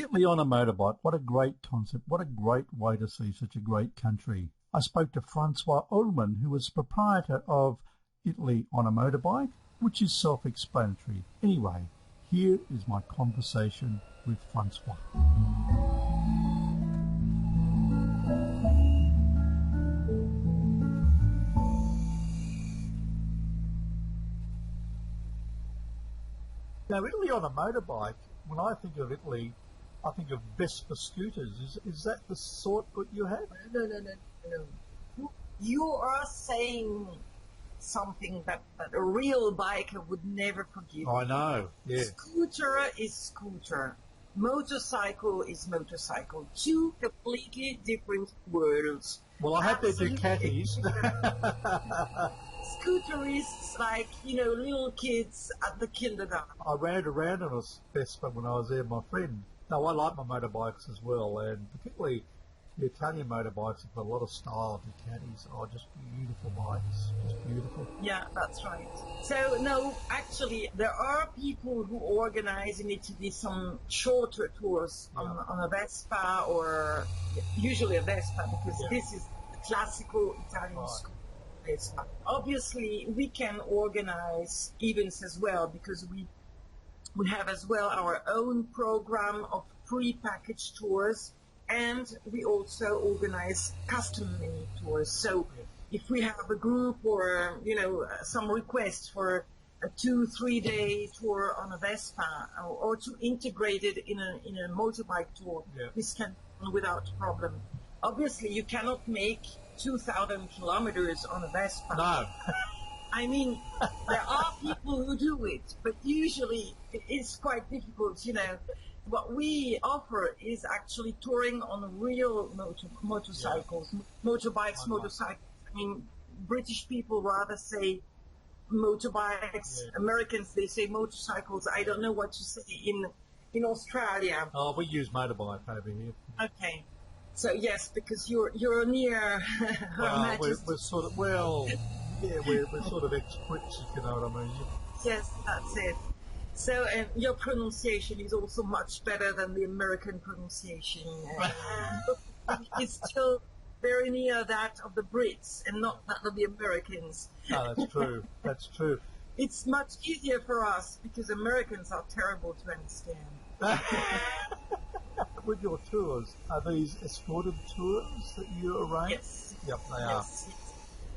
Italy on a motorbike. What a great concept. What a great way to see such a great country. I spoke to Francois Ullman, who was proprietor of Italy on a motorbike, which is self-explanatory. Anyway, here is my conversation with Francois. Now, Italy on a motorbike, when I think of Italy, I think of Vespa scooters. Is that the sort that you have? No. You are saying something that a real biker would never forgive. I know, yeah. Scooter is scooter. Motorcycle is motorcycle. Two completely different worlds. Well, I have their Ducatis. Scooterists, like, little kids at the kindergarten. I rode around on a Vespa when I was there with my friend. No, I like my motorbikes as well, and particularly the Italian motorbikes have got a lot of style. Ducatis are just beautiful bikes, just beautiful. Yeah, that's right. So, no, actually, there are people who organize in Italy some shorter tours on a Vespa, or usually a Vespa, because this is the classical Italian school. Obviously, we can organize events as well, because we have as well our own program of pre-packaged tours, and we also organize custom-made tours. So if we have a group or, some requests for a 2-3 day tour on a Vespa, or to integrate it in a motorbike tour, this can be done without problem. Obviously, you cannot make 2,000 kilometers on a Vespa. No. I mean, there are people who do it, but usually it's quite difficult, What we offer is actually touring on real motorcycles, motorbikes, motorcycles. I mean, British people rather say motorbikes. Americans, they say motorcycles. I don't know what to say in Australia. Oh, we use motorbike over here. Okay. So yes, because you're near Her Majesty. We're sort of, we're sort of experts, if you know what I mean. Yes, that's it. So, and your pronunciation is also much better than the American pronunciation. It's still very near that of the Brits and not that of the Americans. No, that's true. That's true. It's much easier for us because Americans are terrible to understand. With your tours, are these escorted tours that you arrange? Yes. Yep, they are. Yes.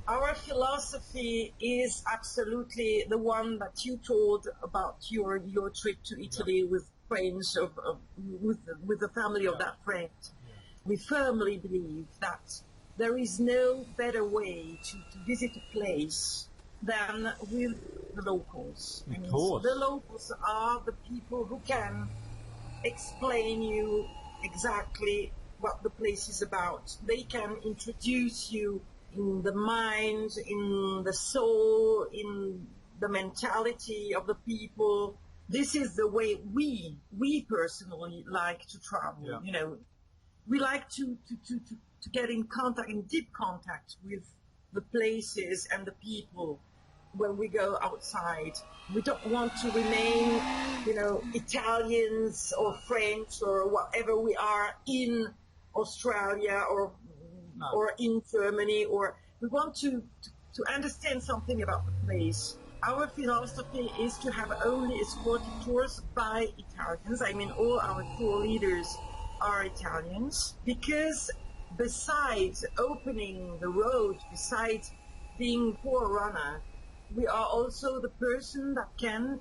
Our philosophy is absolutely the one that you told about your trip to Italy with friends, with the family of that friend. Yeah. We firmly believe that there is no better way to visit a place than with the locals. Of course. The locals are the people who can explain you exactly what the place is about. They can introduce you in the mind, in the soul, in the mentality of the people. This is the way we personally like to travel. Yeah. We like to get in contact, in deep contact with the places and the people when we go outside. We don't want to remain, Italians or French or whatever we are in Australia or in Germany, or we want to understand something about the place. Our philosophy is to have only escorted tours by Italians. I mean, all our tour leaders are Italians, because besides opening the road, besides being forerunner, we are also the person that can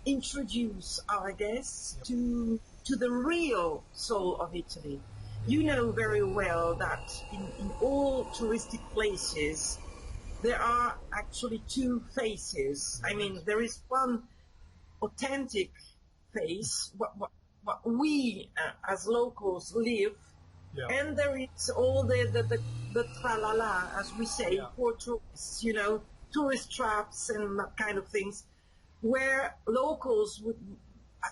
introduce our guests to the real soul of Italy. You know very well that in all touristic places, there are actually two faces. I mean, there is one authentic face, what we as locals live, and there is all the tra-la-la, as we say, for tourists, tourist traps and that kind of things, where locals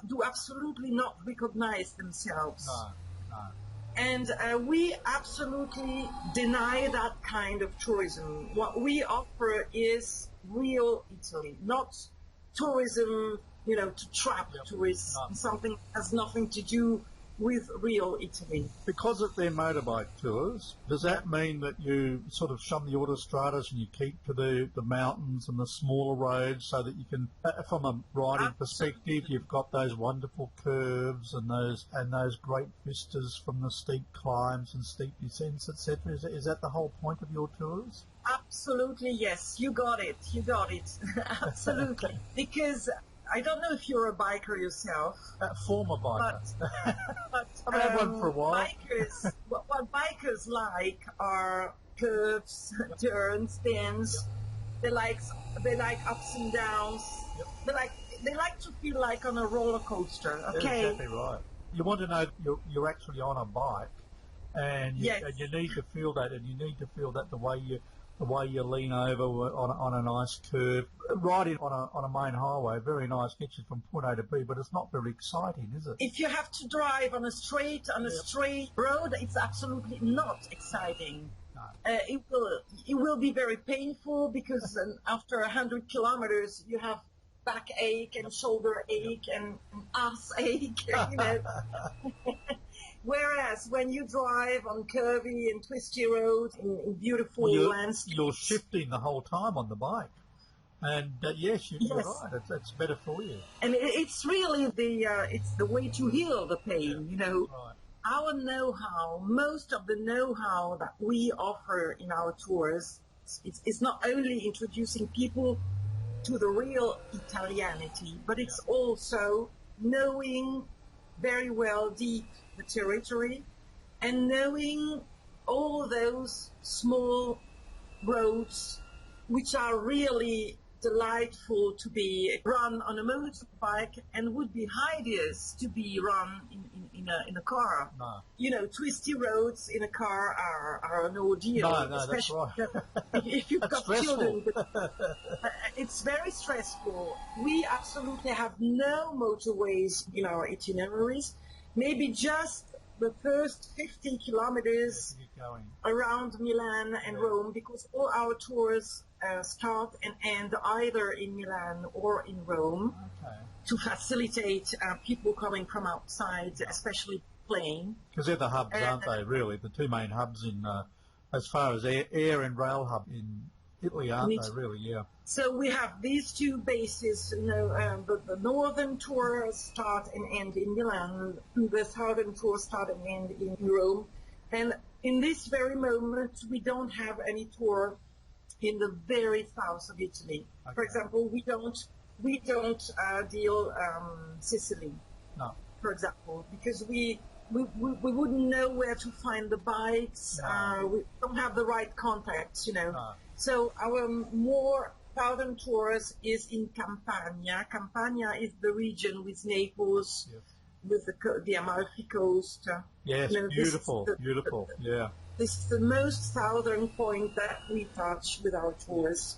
do absolutely not recognize themselves. No. And we absolutely deny that kind of tourism. What we offer is real Italy, not tourism, to trap tourists. Something that has nothing to do with real Italy. Because of their motorbike tours, does that mean that you sort of shun the autostradas and you keep to the mountains and the smaller roads so that you can, from a riding perspective, you've got those wonderful curves and those great vistas from the steep climbs and steep descents, etc.? Is that the whole point of your tours? Absolutely, yes. You got it. Absolutely. Because I don't know if you're a biker yourself. Former biker. But I've had one for a while. Bikers, what bikers like are curves, turns, bends. They like ups and downs. Yep. They like to feel like on a roller coaster. Okay. That's exactly right. You want to know you're actually on a bike, and you need to feel that, and you need to feel that the way you lean over on a nice curve, riding on a main highway, very nice, gets you from point A to B, but it's not very exciting, is it? If you have to drive on a straight road, it's absolutely not exciting. No. It will be very painful because after 100 kilometers you have backache and shoulder ache and ass ache, you know. Whereas when you drive on curvy and twisty roads in beautiful landscapes, you're shifting the whole time on the bike, and you're right. It's better for you. And it's really it's the way to heal the pain. You know, right. Our know-how, most of the know-how that we offer in our tours, it's not only introducing people to the real Italianity, but it's also knowing very well deep the territory and knowing all those small roads which are really delightful to be run on a motorbike and would be hideous to be run in a car. No. You know, twisty roads in a car are an ordeal. No, that's right. If you've got stressful. children. It's very stressful. We absolutely have no motorways in our itineraries. Maybe just the first 50 kilometers around Milan and Rome, because all our tours start and end either in Milan or in Rome to facilitate people coming from outside, especially plane. Because they're the hubs, aren't they, really? The two main hubs in, as far as air and rail hub in Italy, aren't they, really? Yeah. So we have these two bases, you know, the northern tour start and end in Milan, the southern tour start and end in Rome. And in this very moment, we don't have any tour in the very south of Italy. Okay. For example, we don't deal Sicily. No. For example, because we wouldn't know where to find the bikes. No. We don't have the right contacts, you know. No. So our more southern tours is in Campania. Campania is the region with Naples, with the Amalfi Coast. Yes, you know, beautiful. Yeah. This is the most southern point that we touch with our tours,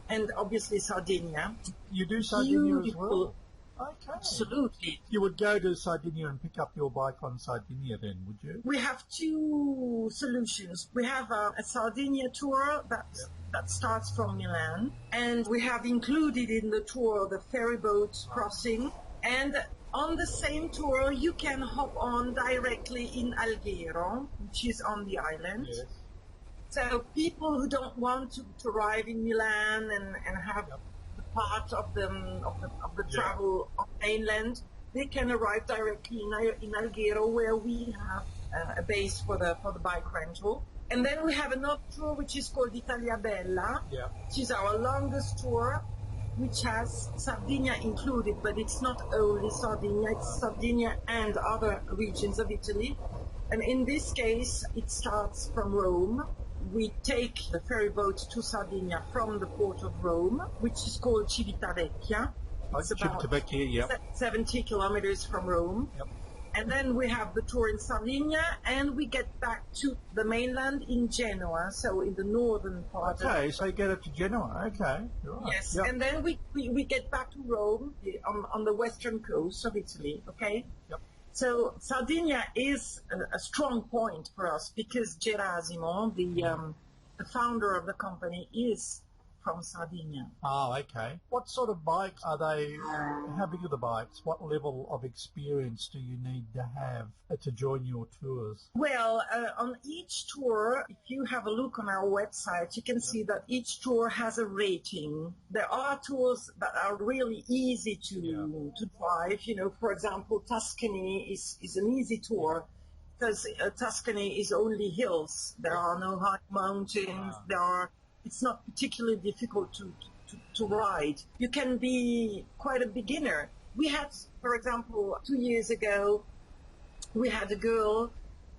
and obviously Sardinia. You do Sardinia as well? Okay. Absolutely. You would go to Sardinia and pick up your bike on Sardinia then, would you? We have two solutions. We have a Sardinia tour that starts from Milan, and we have included in the tour the ferry boat crossing, and on the same tour you can hop on directly in Alghero, which is on the island. Yes. So people who don't want to arrive in Milan and have part of the travel on mainland, they can arrive directly in Alghero, where we have a base for the bike rental. And then we have another tour which is called Italia Bella, which is our longest tour, which has Sardinia included, but it's not only Sardinia, it's Sardinia and other regions of Italy. And in this case, it starts from Rome. We take the ferry boat to Sardinia from the port of Rome, which is called Civitavecchia. It's about 70 kilometers from Rome. Yep. And then we have the tour in Sardinia, and we get back to the mainland in Genoa, so in the northern part. Okay, so you get up to Genoa. Okay, right. Yes, and then we get back to Rome on the western coast of Italy. Okay. Yep. So Sardinia is a strong point for us because Gerasimo, the founder of the company, is from Sardinia. Oh, okay. What sort of bikes are they? How big are the bikes? What level of experience do you need to have to join your tours? Well, on each tour, if you have a look on our website, you can see that each tour has a rating. There are tours that are really easy to drive. You know, for example, Tuscany is an easy tour because Tuscany is only hills. There are no high mountains. It's not particularly difficult to ride. You can be quite a beginner. We had, for example, 2 years ago, we had a girl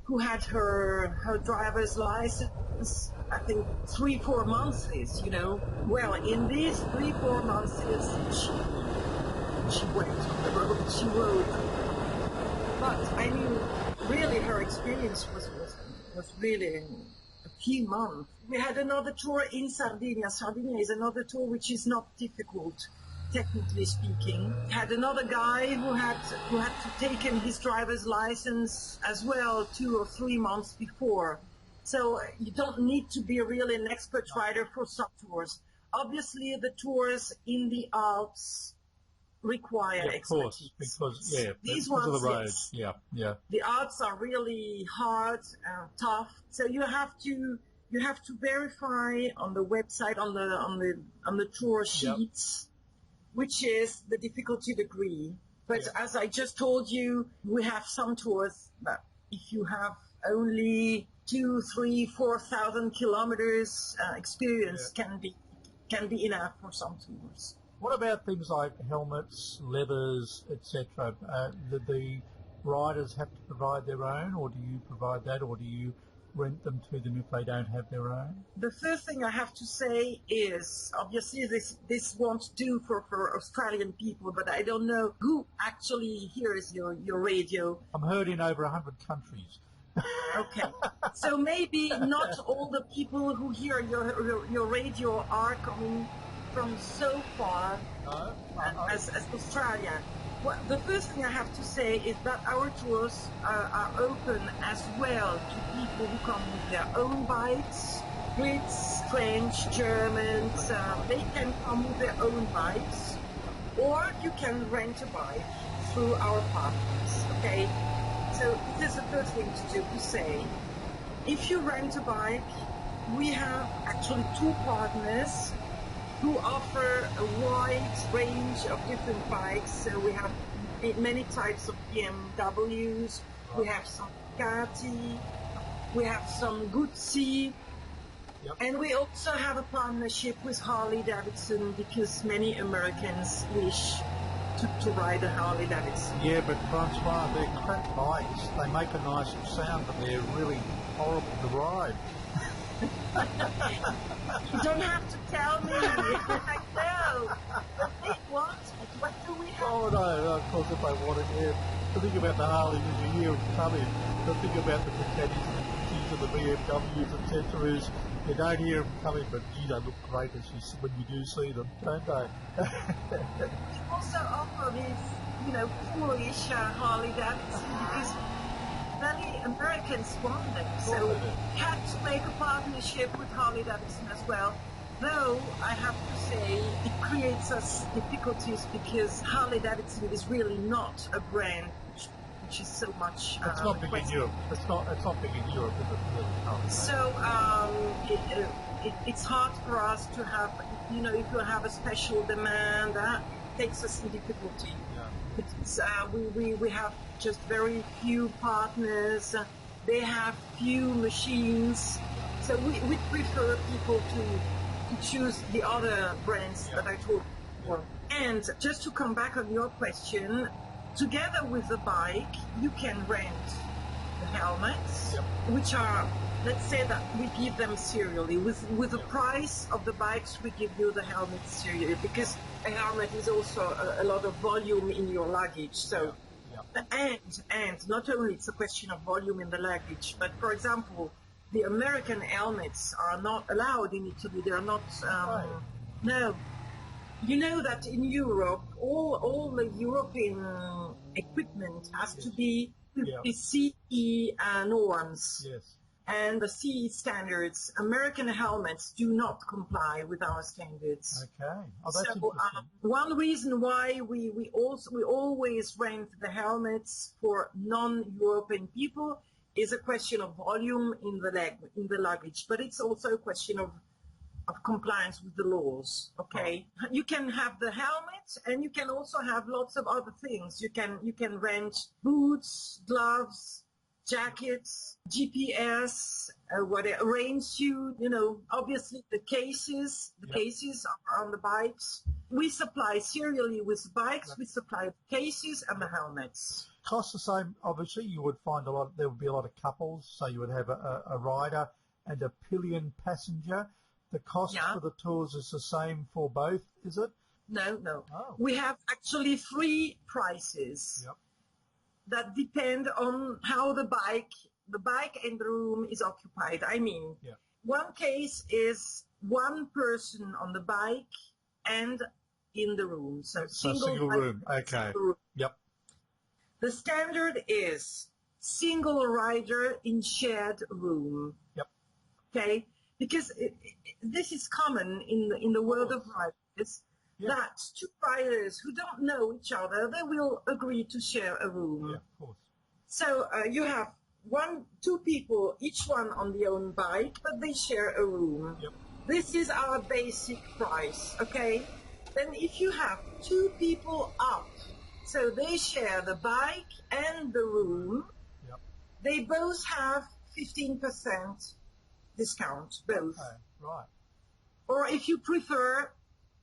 who had her driver's license, I think 3-4 months, you know. Well, in these 3-4 months, she went on the road, she rode. But I mean, really, her experience was really a few months. We had another tour in Sardinia. Sardinia is another tour which is not difficult, technically speaking. Had another guy who had to take in his driver's license as well 2 or 3 months before. So you don't need to be really an expert rider for some tours. Obviously, the tours in the Alps require expertise. Because these because ones, of the roads. yes. Yeah. The Alps are really hard, tough. So you have to verify on the website, on the tour sheets, which is the difficulty degree. But as I just told you, we have some tours that if you have only 2, 3, 4,000 kilometers experience can be enough for some tours. What about things like helmets, leathers, etc.? Do the riders have to provide their own, or do you provide that, or do you rent them to them if they don't have their own? The first thing I have to say is, obviously this won't do for Australian people, but I don't know who actually hears your radio. I'm heard in over 100 countries. Okay, so maybe not all the people who hear your radio are coming from so far as Australia. Well, the first thing I have to say is that our tours are open as well to people who come with their own bikes, Brits, French, Germans. They can come with their own bikes, or you can rent a bike through our partners. Okay, so this is the first thing to say. If you rent a bike, we have actually 2 partners who offer a wide range of different bikes. So we have many types of BMWs, we have some Ducati, we have some Guzzi, and we also have a partnership with Harley Davidson because many Americans wish to ride a Harley Davidson. Yeah, but Francois, they're crap bikes. They make a nice sound, but they're really horrible to ride. You don't have to tell me. I know. But they want it. What do we have? Oh, no, of course, if they want it, The thing about the Harleys is you hear them coming. The thing about the Ducatis and the Guzzis and the BMWs, etc., is you don't hear them coming, but gee, they look great when you do see them, don't they? We also offer these, foolish Harley Davidson because many Americans want them, so we had to make a partnership with Harley Davidson as well. Though I have to say it creates us difficulties because Harley Davidson is really not a brand which is so much. It's not big in Europe. It's not big in Europe, is it? No. So it's hard for us to have, if you have a special demand, that takes us in difficulty. Because we have just very few partners, they have few machines, so we prefer people to choose the other brands that I told you before. And just to come back on your question, together with the bike, you can rent the helmets, which are, let's say that we give them serially. With the price of the bikes, we give you the helmets serially, because a helmet is also a lot of volume in your luggage. So, and not only it's a question of volume in the luggage, but for example, the American helmets are not allowed in Italy. They are not. No, you know that in Europe, all the European equipment has to be the CE norms. Yes. and the CE standards. American helmets do not comply with our standards. Okay. Oh, that's So interesting. one reason why we always rent the helmets for non-European people is a question of volume in the luggage, but it's also a question of compliance with the laws. Okay, you can have the helmet, and you can also have lots of other things. You can rent boots, gloves, jackets, GPS, whatever, rain suit. You know, obviously the cases are on the bikes. We supply serially with bikes. We supply cases and the helmets. Cost the same. Obviously, you would find there would be a lot of couples, so you would have a rider and a pillion passenger. The cost for the tours is the same for both, is it? No. Oh. We have actually 3 prices that depend on how the bike and the room is occupied. I mean, one case is one person on the bike and in the room. So single room. Okay. Single room. Yep. The standard is single rider in shared room. Yep. Okay. Because this is common in the world of riders, that 2 riders who don't know each other, they will agree to share a room. Yeah, of course. So you have 2 people, each one on their own bike, but they share a room. Yep. This is our basic price, okay? Then if you have 2 people up, so they share the bike and the room, they both have 15% discount, both. Okay, right. Or if you prefer,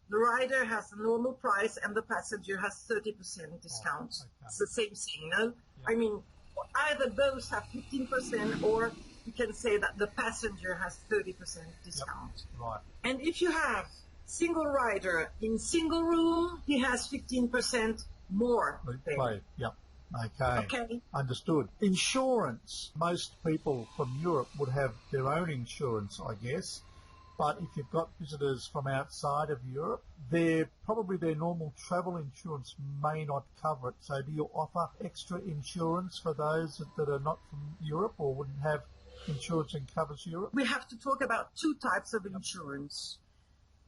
the rider has a normal price and the passenger has 30% discount. Okay. It's the same thing, no? I mean, either both have 15%, or you can say that the passenger has 30% discount. Right. And if you have single rider in single room, he has 15% more. Right. Yep. Okay. Understood. Insurance. Most people from Europe would have their own insurance, I guess. But if you've got visitors from outside of Europe, probably their normal travel insurance may not cover it. So do you offer extra insurance for those that are not from Europe or wouldn't have insurance that covers Europe? We have to talk about 2 types of insurance.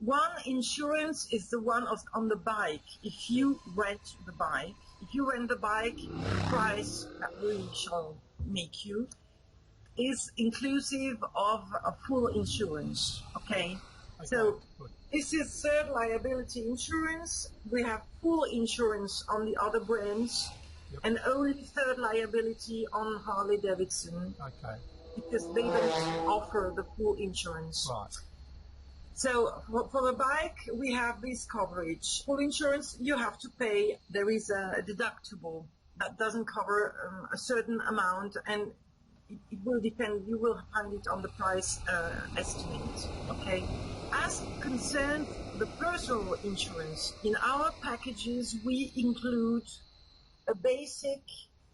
One insurance is the one on the bike. If you rent the bike, the price that we shall make you is inclusive of a full insurance, okay? So this is third liability insurance. We have full insurance on the other brands, and only third liability on Harley Davidson. Okay. Because they don't offer the full insurance. Right. So for the bike, we have this coverage. Full insurance, you have to pay. There is a deductible that doesn't cover a certain amount, and it will depend. You will find it on the price estimate. Okay. As concerned the personal insurance, in our packages we include a basic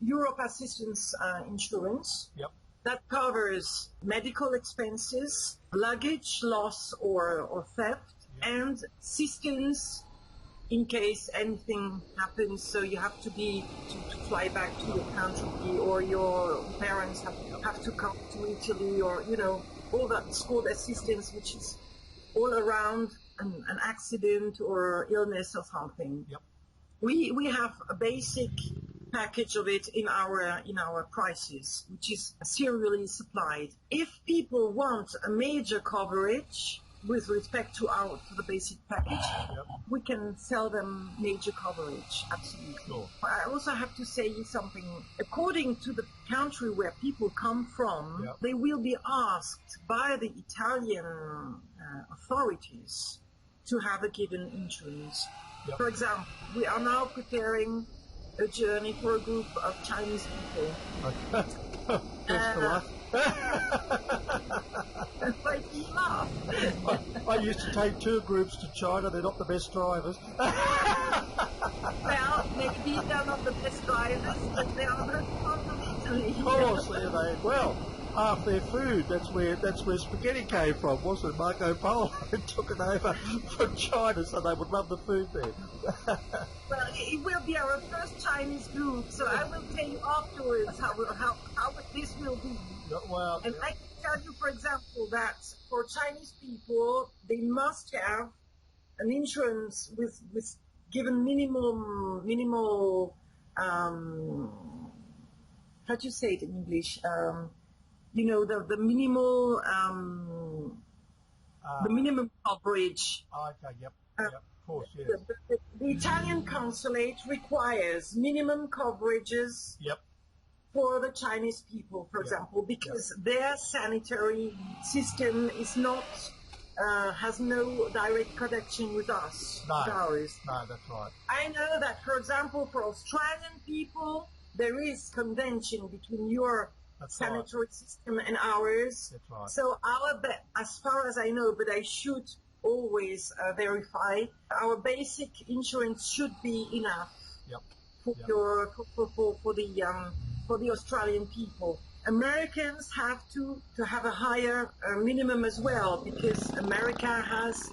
Europe assistance insurance. Yep. That covers medical expenses, luggage loss or theft, and assistance in case anything happens. So you have to fly back to your country, or your parents have to come to Italy, or all that's called assistance, which is all around an accident or illness or something. Yep. We have a basic package of it in our prices, which is serially supplied. If people want a major coverage with respect to the basic package, we can sell them major coverage, absolutely. Sure. I also have to say something. According to the country where people come from, they will be asked by the Italian authorities to have a given insurance. For example, we are now preparing a journey for a group of Chinese people. Why do you laugh? I used to take tour groups to China. They're not the best drivers. Well, maybe they're not the best drivers, but they are very fond of Italy. Of course, well, half their food, that's where spaghetti came from, wasn't it? Marco Polo took it over from China, so they would love the food there. Well, it will be our first Chinese group, so I will tell you afterwards how this will be. Well, And I can tell you, for example, that for Chinese people, they must have an insurance with given minimal, how do you say it in English? The minimal, the minimum coverage. Okay, yep, of course, yes. The Italian consulate requires minimum coverages Yep. for the Chinese people, for example, because their sanitary system is not has no direct connection with us, with ours. No, that's right. I know that, for example, for Australian people, there is convention between your sanitary system and ours. That's right. So as far as I know, but I should always verify, our basic insurance should be enough for the Australian people. Americans have to have a higher minimum as well, because America has,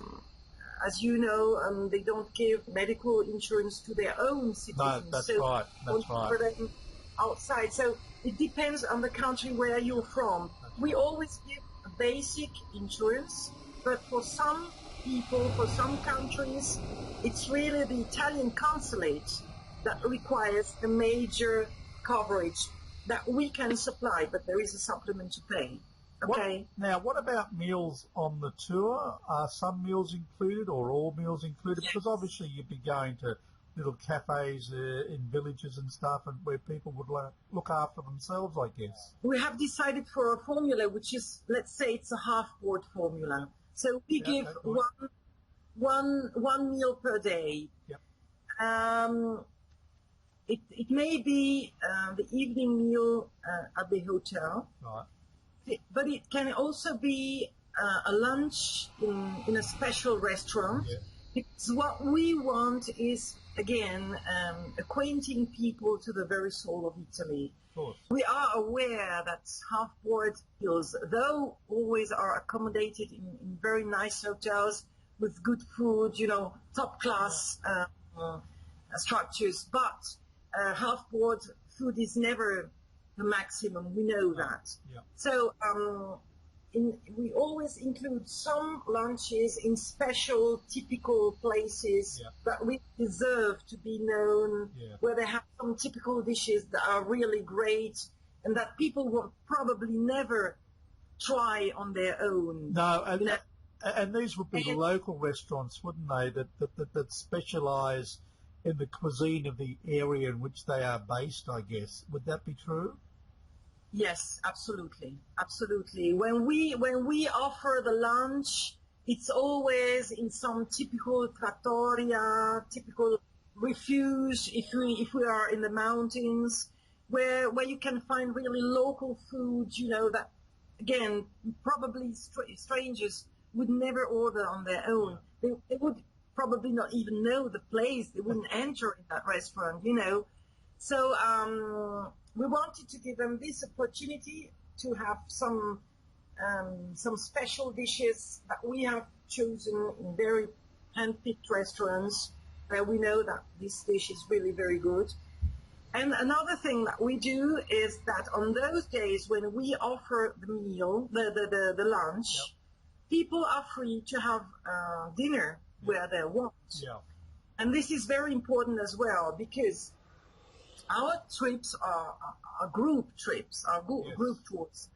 as you know, they don't give medical insurance to their own citizens. No, that's right. That's right. For them outside. So it depends on the country where you're from. We always give a basic insurance, but for some people, for some countries, it's really the Italian consulate that requires a major coverage that we can supply, but there is a supplement to pay. Okay. What about meals on the tour? Are some meals included or all meals included? Because obviously you'd be going to little cafes in villages and stuff, and where people would look after themselves, I guess. We have decided for a formula, which is, let's say, it's a half-board formula. So we give one meal per day. Yep. It may be the evening meal at the hotel, right? But it can also be a lunch in a special restaurant. Yeah. Because what we want is, again, acquainting people to the very soul of Italy. Of course. We are aware that half-board meals, though always are accommodated in very nice hotels with good food, top-class structures, but half-board food is never the maximum. We know that. Yeah. So we always include some lunches in special, typical places that we deserve to be known, where they have some typical dishes that are really great and that people will probably never try on their own. No, and these would be local restaurants, wouldn't they, that specialise in the cuisine of the area in which they are based, I guess. Would that be true? Yes, absolutely, absolutely. When we offer the lunch, it's always in some typical trattoria, typical refuge. If we are in the mountains, where you can find really local food, that again probably strangers would never order on their own. They would probably not even know the place. They wouldn't enter in that restaurant, So we wanted to give them this opportunity to have some special dishes that we have chosen in very hand-picked restaurants where we know that this dish is really very good. And another thing that we do is that on those days when we offer the meal, the lunch, people are free to have dinner where they want. Yeah. And this is very important as well, because our trips are group trips, group tours,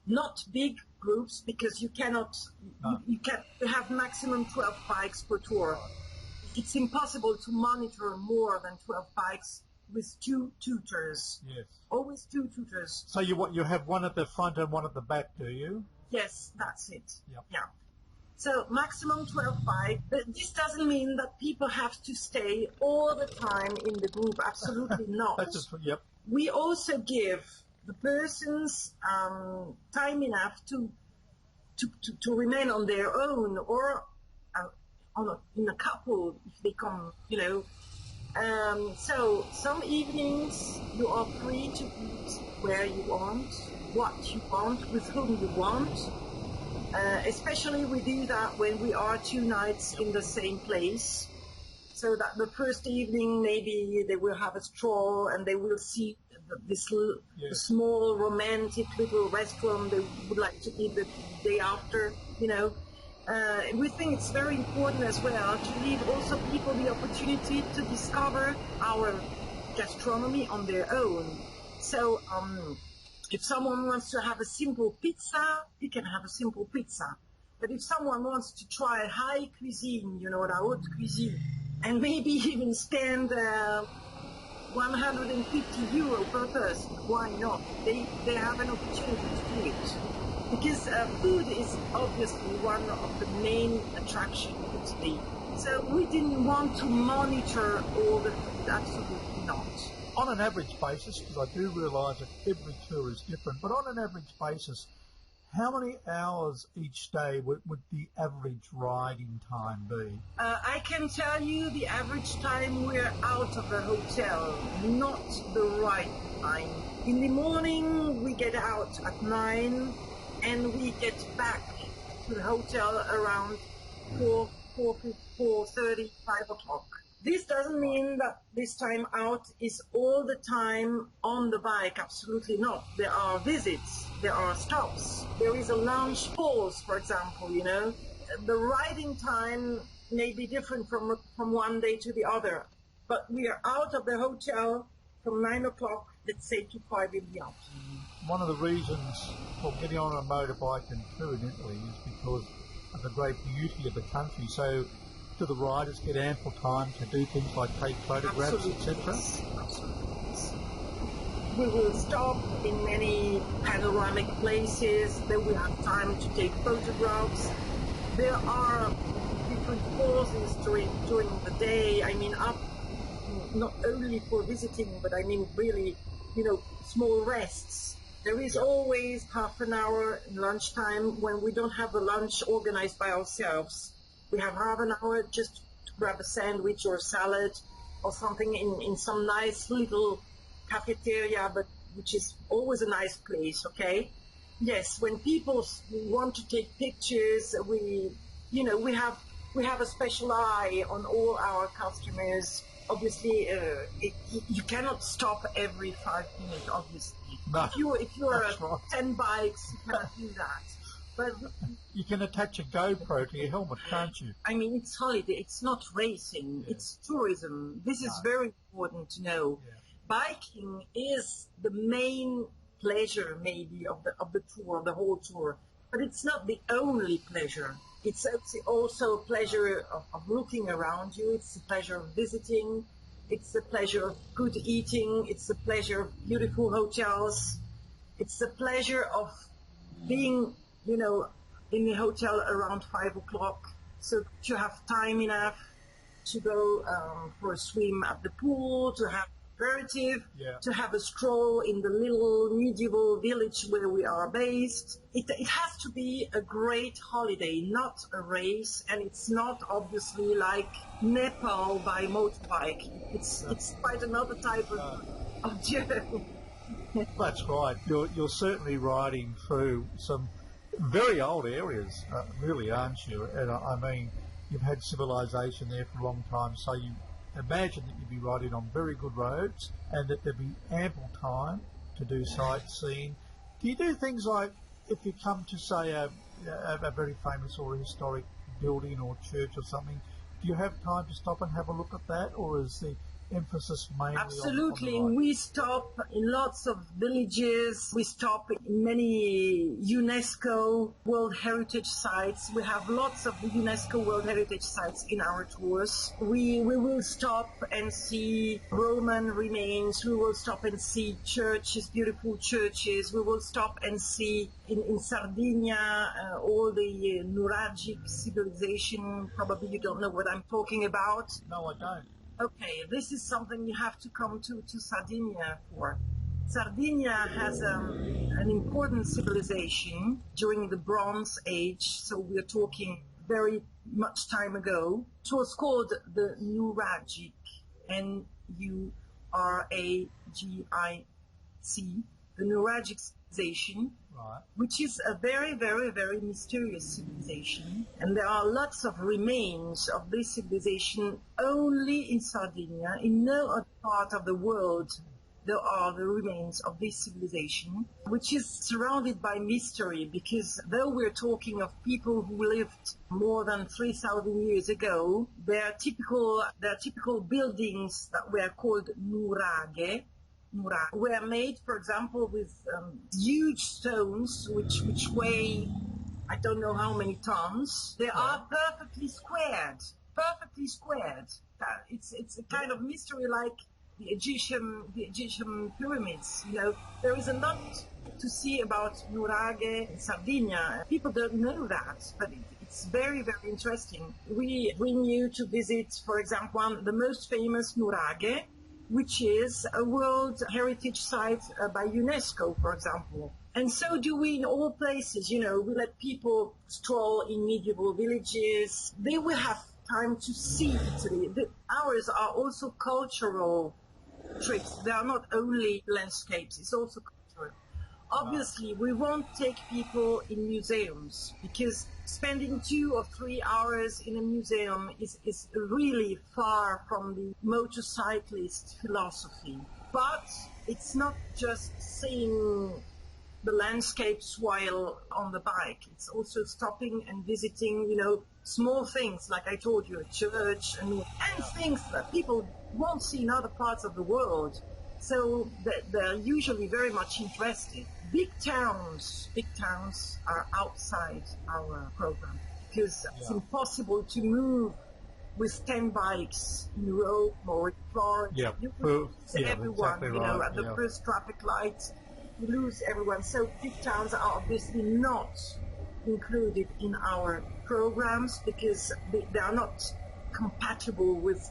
not big groups, because you cannot, you have maximum 12 bikes per tour. It's impossible to monitor more than 12 bikes with 2 tutors. Yes. Always 2 tutors. So you have one at the front and one at the back, do you? Yes, that's it. Yep. Yeah. So maximum 12 bikes. But this doesn't mean that people have to stay all the time in the group. Absolutely not. That's just, yep. We also give the persons time enough to remain on their own, or in a couple if they come, So some evenings you are free to eat where you want, what you want, with whom you want. Especially we do that when we are 2 nights in the same place, so that the first evening maybe they will have a stroll and they will see the small romantic little restaurant they would like to eat the day after, you know. We think it's very important as well to leave also people the opportunity to discover our gastronomy on their own. So if someone wants to have a simple pizza, he can have a simple pizza. But if someone wants to try high cuisine, you know, la haute cuisine, and maybe even spend 150 euro per person, why not? They have an opportunity to do it. Because food is obviously one of the main attractions in Italy. So we didn't want to monitor all the food, absolutely not. On an average basis, because I do realise that every tour is different, but on an average basis, how many hours each day would the average riding time be? I can tell you the average time we're out of the hotel, not the right time. In the morning, we get out at 9, and we get back to the hotel around 4:30, 5 o'clock. This doesn't mean that this time out is all the time on the bike. Absolutely not. There are visits, there are stops. There is a lunch pause, for example, you know. The riding time may be different from one day to the other, but we are out of the hotel from 9 o'clock, let's say, to 5 in the afternoon. One of the reasons for getting on a motorbike and tour in Italy is because of the great beauty of the country. So do the riders get ample time to do things like take photographs, etc.? Absolutely. We will stop in many panoramic places. Then we have time to take photographs. There are different pauses during the day. I mean, not only for visiting, but I mean really, you know, small rests. There is always half an hour lunchtime when we don't have a lunch organized by ourselves. We have half an hour just to grab a sandwich or a salad or something in some nice little cafeteria, but which is always a nice place, okay? Yes, when people want to take pictures, we have a special eye on all our customers. Obviously, you cannot stop every 5 minutes, obviously. No, if you're right. 10 bikes, you cannot do that. But you can attach a GoPro to your helmet, can't you? I mean, it's holiday. It's not racing. It's tourism. This is very important to know. Yeah. Biking is the main pleasure, maybe, of the tour, the whole tour. But it's not the only pleasure. It's also a pleasure of looking around you. It's a pleasure of visiting. It's a pleasure of good eating. It's a pleasure of beautiful hotels. It's a pleasure of being, you know, in the hotel around 5 o'clock, so that you have time enough to go for a swim at the pool, to have aperitif, to have a stroll in the little medieval village where we are based. It has to be a great holiday, not a race, and it's not obviously like Nepal by motorbike. It's quite another type of journey. That's right. You're certainly riding through some very old areas, really, aren't you? And I mean, you've had civilization there for a long time, so you imagine that you'd be riding on very good roads and that there'd be ample time to do sightseeing. Do you do things like, if you come to, say, a very famous or historic building or church or something, do you have time to stop and have a look at that, or is the emphasis mainly Absolutely. on the ride? We stop in lots of villages. We stop in many UNESCO World Heritage sites. We have lots of UNESCO World Heritage sites in our tours. We will stop and see Roman remains. We will stop and see churches, beautiful churches. We will stop and see in Sardinia all the Nuragic civilization. Probably you don't know what I'm talking about. No, I don't. Okay, this is something you have to come to Sardinia for. Sardinia has an important civilization during the Bronze Age, so we're talking very much time ago. It was called the Nuragic, Nuragic, the Nuragic civilization, Right. which is a very, very, very mysterious civilization. And there are lots of remains of this civilization only in Sardinia, in no other part of the world. there are the remains of this civilization, which is surrounded by mystery, because though we're talking of people who lived more than 3,000 years ago, their typical buildings that were called nuraghe were made, for example, with huge stones which weigh I don't know how many tons. They are perfectly squared. Perfectly squared. It's a kind of mystery, like the Egyptian pyramids. You know, there is a lot to see about nuraghe in Sardinia. People don't know that, but it's very, very interesting. We bring you to visit, for example, the most famous nuraghe, which is a World Heritage Site by UNESCO, for example. And so do we in all places. You know, we let people stroll in medieval villages. They will have time to see Italy. Ours are also cultural trips. They are not only landscapes, it's also cultural. Obviously, we won't take people in museums, because spending 2 or 3 hours in a museum is really far from the motorcyclist philosophy. But it's not just seeing the landscapes while on the bike. It's also stopping and visiting, you know, small things, like I told you, a church, and things that people won't see in other parts of the world. So they're usually very much interested. Big towns are outside our program, because it's impossible to move with 10 bikes in Rome or in Florence. You lose everyone, exactly, you know, at the first traffic light. You lose everyone. So big towns are obviously not included in our programs, because they are not compatible with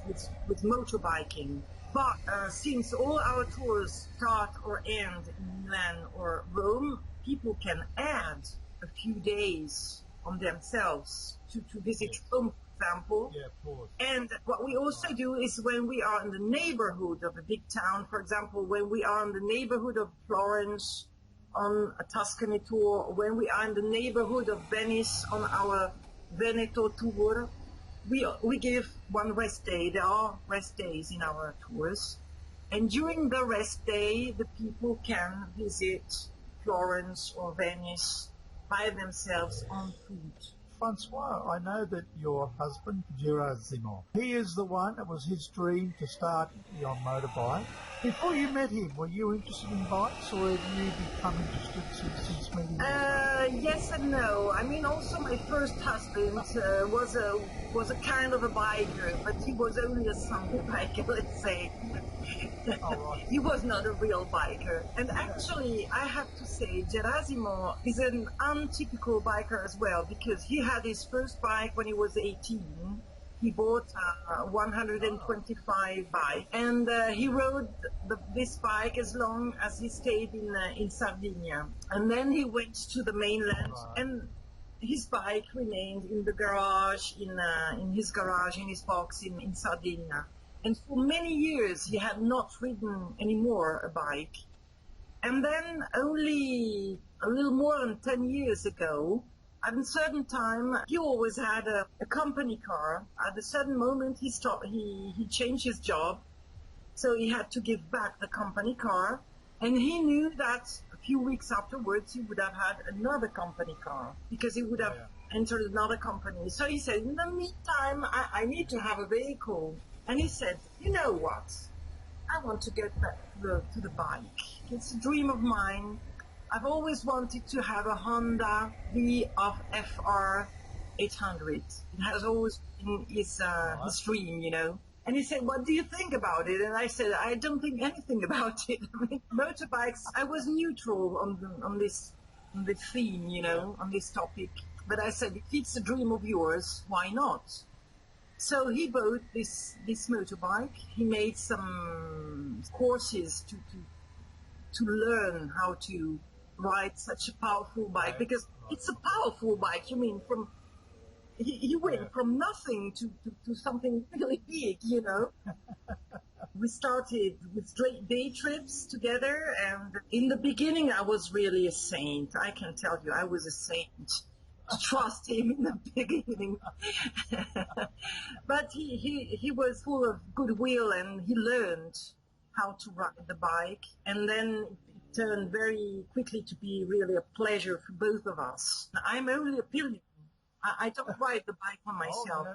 motorbiking. But since all our tours start or end in Milan or Rome, people can add a few days on themselves to visit Rome, for example. Yeah, of course. And what we also do is, when we are in the neighborhood of a big town, for example, when we are in the neighborhood of Florence on a Tuscany tour, when we are in the neighborhood of Venice on our Veneto tour, we give one rest day. There are rest days in our tours. And during the rest day, the people can visit Florence or Venice by themselves on foot. Francois, I know that your husband, Gerasimo, he is the one, it was his dream to start on motorbike. Before you met him, were you interested in bikes, or have you become interested since meeting him? Yes and no. I mean, also my first husband was a kind of a biker, but he was only a Sunday biker, let's say. He was not a real biker. And actually, I have to say, Gerasimo is an untypical biker as well, because he had his first bike when he was 18. He bought a 125 bike, and he rode this bike as long as he stayed in Sardinia. And then he went to the mainland, and his bike remained in the garage, in his garage, in his box in Sardinia. And for many years, he had not ridden anymore a bike. And then only a little more than 10 years ago, at a certain time, he always had a company car. At a certain moment, he changed his job. So he had to give back the company car. And he knew that a few weeks afterwards, he would have had another company car, because he would have entered another company. So he said, in the meantime, I need to have a vehicle. And he said, you know what? I want to get back to the bike. It's a dream of mine. I've always wanted to have a Honda V of FR 800. It has always been his dream, you know. And he said, what do you think about it? And I said, I don't think anything about it. I mean, motorbikes, I was neutral on this theme, you know, on this topic. But I said, if it's a dream of yours, why not? So he bought this motorbike. He made some courses to learn how to ride such a powerful bike, because it's a powerful bike. You mean, he went from nothing to something really big, you know. We started with day trips together, and in the beginning I was really a saint. I can tell you, I was a saint. To trust him in the beginning. But he was full of goodwill, and he learned how to ride the bike, and then it turned very quickly to be really a pleasure for both of us. I'm only a pillion. I don't ride the bike for myself,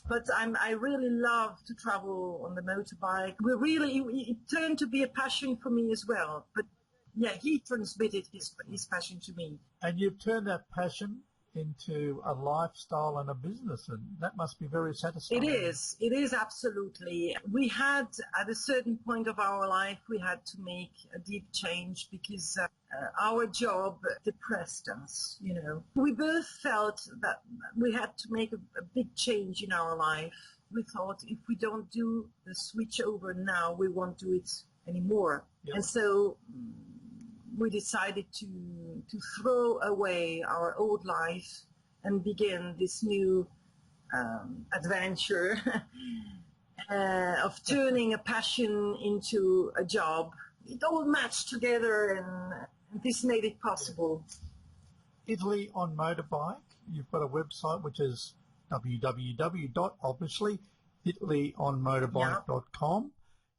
but I really love to travel on the motorbike. It turned to be a passion for me as well. But yeah, he transmitted his passion to me. And you've turned that passion into a lifestyle and a business, and that must be very satisfying. It is absolutely. We had, at a certain point of our life, we had to make a deep change because our job depressed us, you know. We both felt that we had to make a big change in our life. We thought if we don't do the switch over now, we won't do it anymore. Yep. And so we decided to throw away our old life and begin this new adventure of turning a passion into a job. It all matched together, and this made it possible. Italy on Motorbike. You've got a website which is obviously italyonmotorbike.com.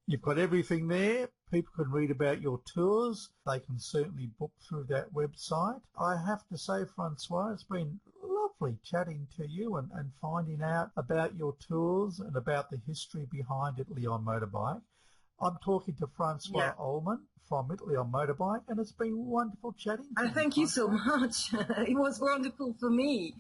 You've got everything there. People can read about your tours. They can certainly book through that website. I have to say, Francois, it's been lovely chatting to you and finding out about your tours and about the history behind Italy on Motorbike. I'm talking to Francois Ullman from Italy on Motorbike, and it's been wonderful chatting to you. Thank you so much. It was wonderful for me.